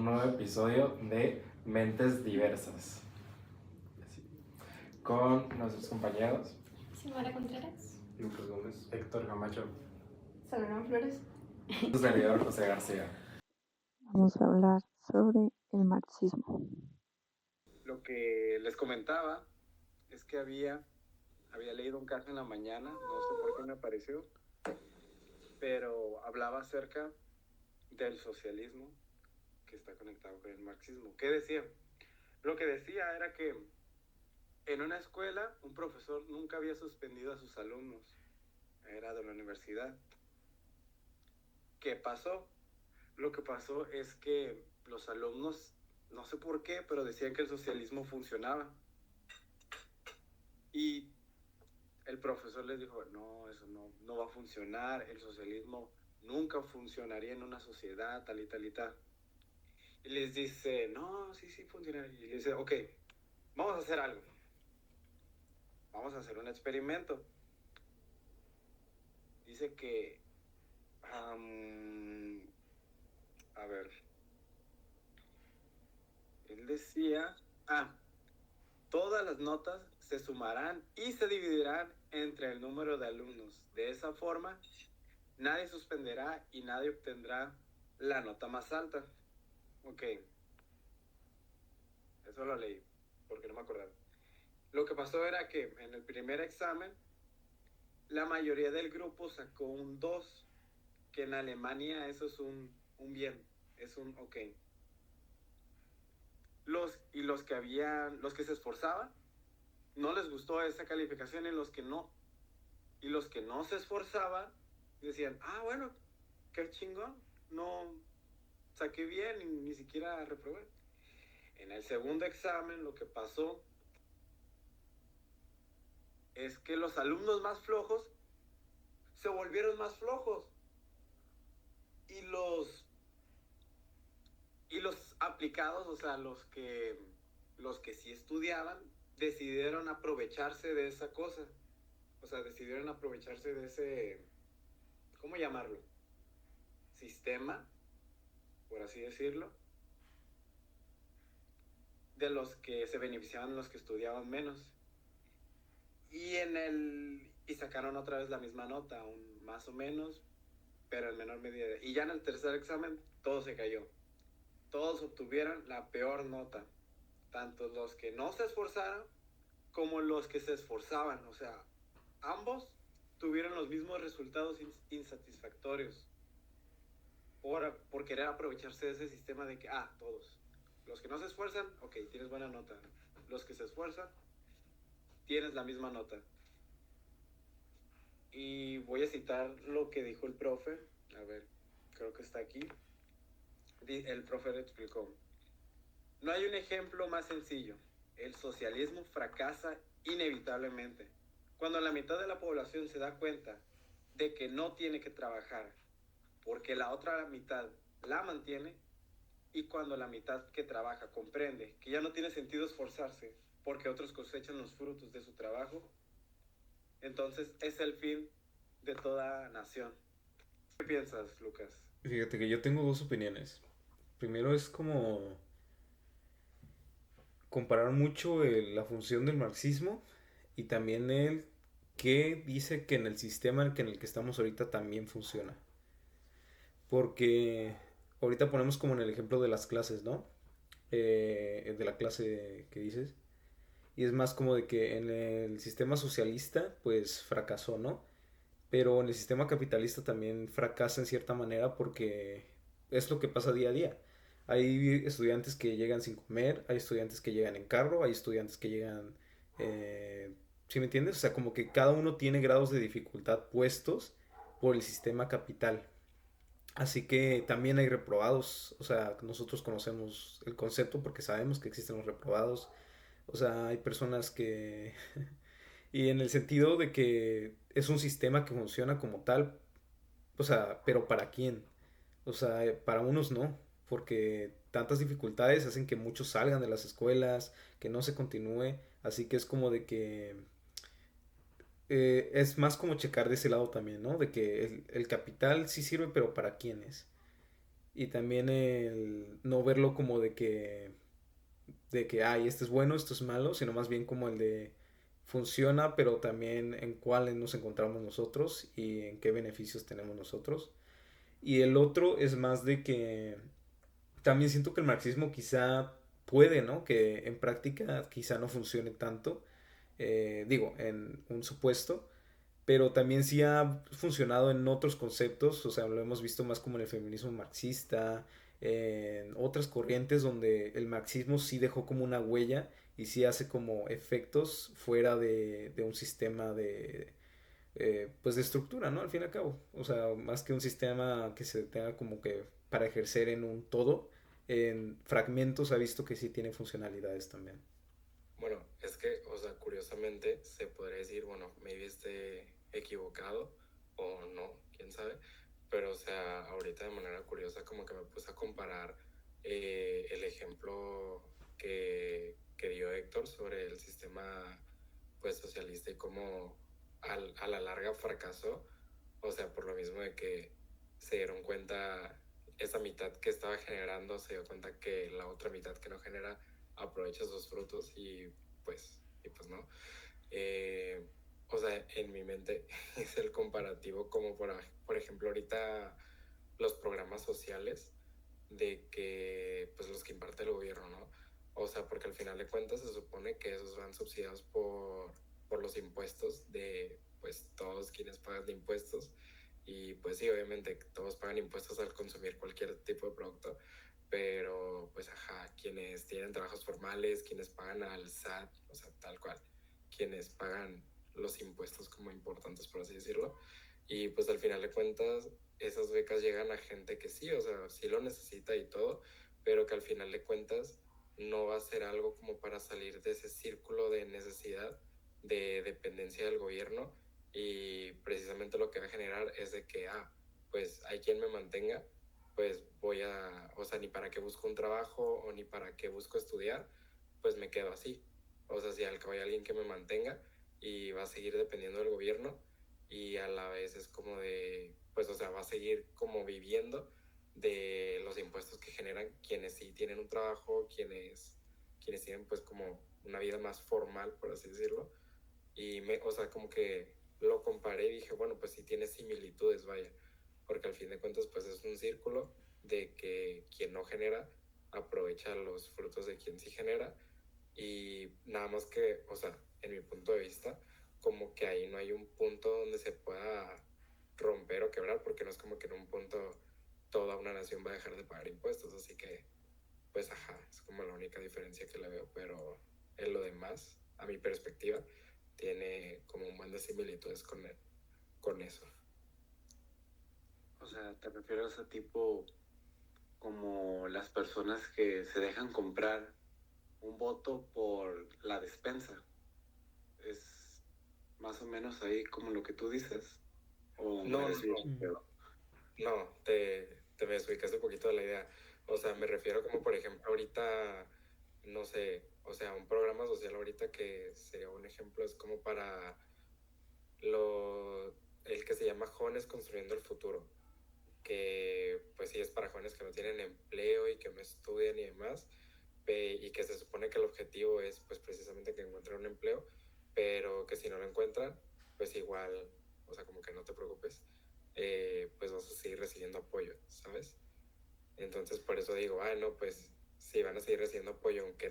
un nuevo episodio de Mentes Diversas. Con nuestros compañeros Xiomara Contreras, Lucas Gómez, Héctor Camacho, Salomón Flores, su servidor José García. Vamos a hablar sobre el marxismo. Lo que les comentaba es que había leído un caso en la mañana, no sé por qué me apareció, pero hablaba acerca del socialismo que está conectado con el marxismo. ¿Qué decía? Lo que decía era que en una escuela un profesor nunca había suspendido a sus alumnos, era de la universidad. ¿Qué pasó? Lo que pasó es que los alumnos, no sé por qué, pero decían que el socialismo funcionaba. Y el profesor les dijo, no, eso no va a funcionar, el socialismo nunca funcionaría en una sociedad, tal y tal y tal. Y les dice, no, sí funcionaría. Y les dice, ok, vamos a hacer algo. Vamos a hacer un experimento. Dice que, a ver, él decía, todas las notas se sumarán y se dividirán entre el número de alumnos. De esa forma, nadie suspenderá y nadie obtendrá la nota más alta. Ok. Eso lo leí, porque no me acordaba. Lo que pasó era que en el primer examen, la mayoría del grupo sacó un 2, que en Alemania eso es un bien, es un ok. Los que se esforzaban, no les gustó esa calificación, y los que no se esforzaban, decían, bueno, qué chingón, no saqué bien y ni siquiera reprobé. En el segundo examen lo que pasó es que los alumnos más flojos se volvieron más flojos y los aplicados, o sea, los que sí estudiaban, decidieron aprovecharse de esa cosa, o sea, decidieron aprovecharse de ese, ¿cómo llamarlo? Sistema, por así decirlo, de los que se beneficiaban los que estudiaban menos. Y sacaron otra vez la misma nota, más o menos, pero en menor medida. Y ya en el tercer examen todo se cayó. Todos obtuvieron la peor nota, tanto los que no se esforzaron como los que se esforzaban. O sea, ambos tuvieron los mismos resultados insatisfactorios por querer aprovecharse de ese sistema de que, todos. Los que no se esfuerzan, ok, tienes buena nota. Los que se esfuerzan, tienes la misma nota. Y voy a citar lo que dijo el profe. A ver, creo que está aquí. El profe le explicó: no hay un ejemplo más sencillo. El socialismo fracasa inevitablemente cuando la mitad de la población se da cuenta de que no tiene que trabajar porque la otra mitad la mantiene, y cuando la mitad que trabaja comprende que ya no tiene sentido esforzarse porque otros cosechan los frutos de su trabajo, entonces es el fin de toda nación. ¿Qué piensas, Lucas? Fíjate que yo tengo dos opiniones. Primero es como comparar mucho la función del marxismo y también el que dice que en el sistema en el que estamos ahorita también funciona. Porque ahorita ponemos como en el ejemplo de las clases, ¿no? De la clase que dices. Y es más como de que en el sistema socialista pues fracasó, ¿no? Pero en el sistema capitalista también fracasa en cierta manera porque es lo que pasa día a día. Hay estudiantes que llegan sin comer, hay estudiantes que llegan en carro, hay estudiantes que llegan... ¿Sí me entiendes? O sea, como que cada uno tiene grados de dificultad puestos por el sistema capital. Así que también hay reprobados. O sea, nosotros conocemos el concepto porque sabemos que existen los reprobados. O sea, hay personas que... Y en el sentido de que es un sistema que funciona como tal, o sea, pero ¿para quién? O sea, para unos no, porque tantas dificultades hacen que muchos salgan de las escuelas, que no se continúe, así que es como de que es más como checar de ese lado también, ¿no? De que el capital sí sirve, pero ¿para quiénes? y también el no verlo como de que, ay, esto es bueno, esto es malo, sino más bien como el de funciona, pero también en cuál nos encontramos nosotros y en qué beneficios tenemos nosotros. Y el otro es más de que también siento que el marxismo quizá puede, ¿no? Que en práctica quizá no funcione tanto, digo, en un supuesto, pero también sí ha funcionado en otros conceptos, o sea, lo hemos visto más como en el feminismo marxista, en otras corrientes donde el marxismo sí dejó como una huella y sí hace como efectos fuera de un sistema pues de estructura, ¿no? Al fin y al cabo, o sea, más que un sistema que se tenga como que para ejercer en un todo, en fragmentos ha visto que sí tiene funcionalidades también. Bueno, es que, o sea, curiosamente se podría decir, bueno, maybe esté equivocado o no, quién sabe, pero, o sea, ahorita de manera curiosa como que me puse a comparar el ejemplo que dio Héctor sobre el sistema, pues, socialista y cómo a la larga fracasó, o sea, por lo mismo de que se dieron cuenta, esa mitad que estaba generando se dio cuenta que la otra mitad que no genera aprovecha sus frutos y pues no. Eh, o sea, en mi mente es el comparativo como por ejemplo ahorita los programas sociales de que pues los que imparte el gobierno, ¿no? O sea, porque al final de cuentas se supone que esos van subsidiados por los impuestos de pues todos quienes pagan de impuestos y pues sí, obviamente todos pagan impuestos al consumir cualquier tipo de producto, pero pues ajá, quienes tienen trabajos formales, quienes pagan al SAT, o sea, tal cual, quienes pagan los impuestos como importantes, por así decirlo, y pues al final de cuentas esas becas llegan a gente que sí, o sea, sí lo necesita y todo, pero que al final de cuentas no va a ser algo como para salir de ese círculo de necesidad, de dependencia del gobierno, y precisamente lo que va a generar es de que, pues hay quien me mantenga, pues o sea, ni para qué busco un trabajo o ni para qué busco estudiar, pues me quedo así. O sea, si al cabo hay alguien que me mantenga y va a seguir dependiendo del gobierno y a la vez es como de, pues, o sea, va a seguir como viviendo de los impuestos que generan quienes sí tienen un trabajo, quienes tienen pues como una vida más formal, por así decirlo. O sea, como que lo comparé y dije, bueno, pues sí tiene similitudes, vaya, porque al fin de cuentas pues es un círculo de que quien no genera aprovecha los frutos de quien sí genera y nada más que, o sea, en mi punto de vista, como que ahí no hay un punto donde se pueda romper o quebrar, porque no es como que en un punto toda una nación va a dejar de pagar impuestos, así que, pues, ajá, es como la única diferencia que le veo, pero en lo demás, a mi perspectiva, tiene como un buen de similitudes con eso. O sea, te refieres a tipo como las personas que se dejan comprar un voto por la despensa. Es más o menos ahí como lo que tú dices. O No, me no, desvío, no. pero- No, te me desubicaste un poquito de la idea. O sea, me refiero como, por ejemplo, ahorita, no sé, o sea, un programa social ahorita que sería un ejemplo, es como para el que se llama Jóvenes Construyendo el Futuro, que pues sí es para jóvenes que no tienen empleo y que no estudian y demás, y que se supone que el objetivo es pues precisamente que encuentren un empleo, pero que si no lo encuentran, pues igual, o sea, como que no te preocupes, pues vas a seguir recibiendo apoyo, ¿sabes? Entonces por eso digo, no, pues si van a seguir recibiendo apoyo aunque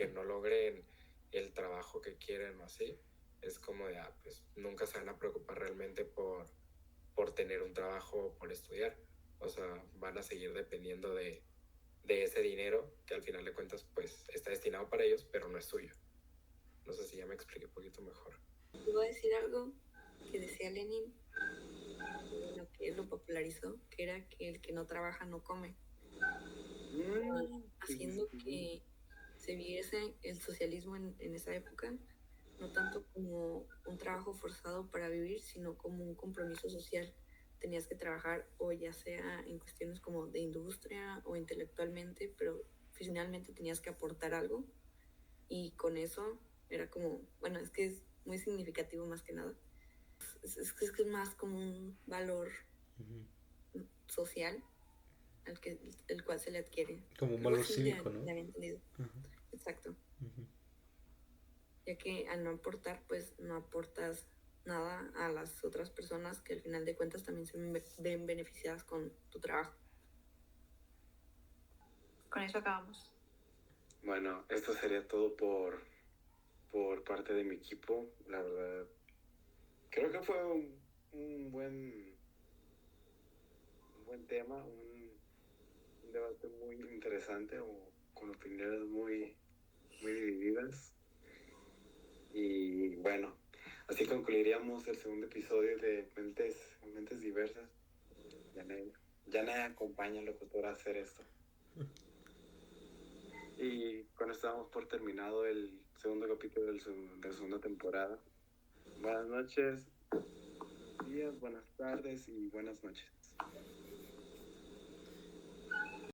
no logren el trabajo que quieren o así, es como de, pues nunca se van a preocupar realmente por tener un trabajo o por estudiar. O sea, van a seguir dependiendo de ese dinero que al final de cuentas pues está destinado para ellos, pero no es suyo. No sé si ya me expliqué un poquito mejor. Iba a decir algo que decía Lenin, bueno, que él lo popularizó, que era que el que no trabaja no come, haciendo que se viese el socialismo en esa época no tanto como un trabajo forzado para vivir, sino como un compromiso social. Tenías que trabajar o ya sea en cuestiones como de industria o intelectualmente, pero finalmente tenías que aportar algo y con eso era como, bueno, es que es muy significativo más que nada. Es que es más como un valor Ujú. social el cual se le adquiere. Como un Algo valor así cívico, ya, ¿no? ya había entendido. Ujú, Exacto. ujú. Ya que al no aportar, pues no aportas nada a las otras personas que al final de cuentas también se ven beneficiadas con tu trabajo. Con eso acabamos. Bueno, esto sería todo por parte de mi equipo. La verdad, creo que fue un buen tema, un debate muy interesante o con opiniones muy divididas. Y bueno, así concluiríamos el segundo episodio de Mentes Diversas. Ya nadie acompaña al locutor a hacer esto. Y con esto damos por terminado el segundo capítulo de la segunda temporada. Buenas noches, buenos días, buenas tardes y buenas noches.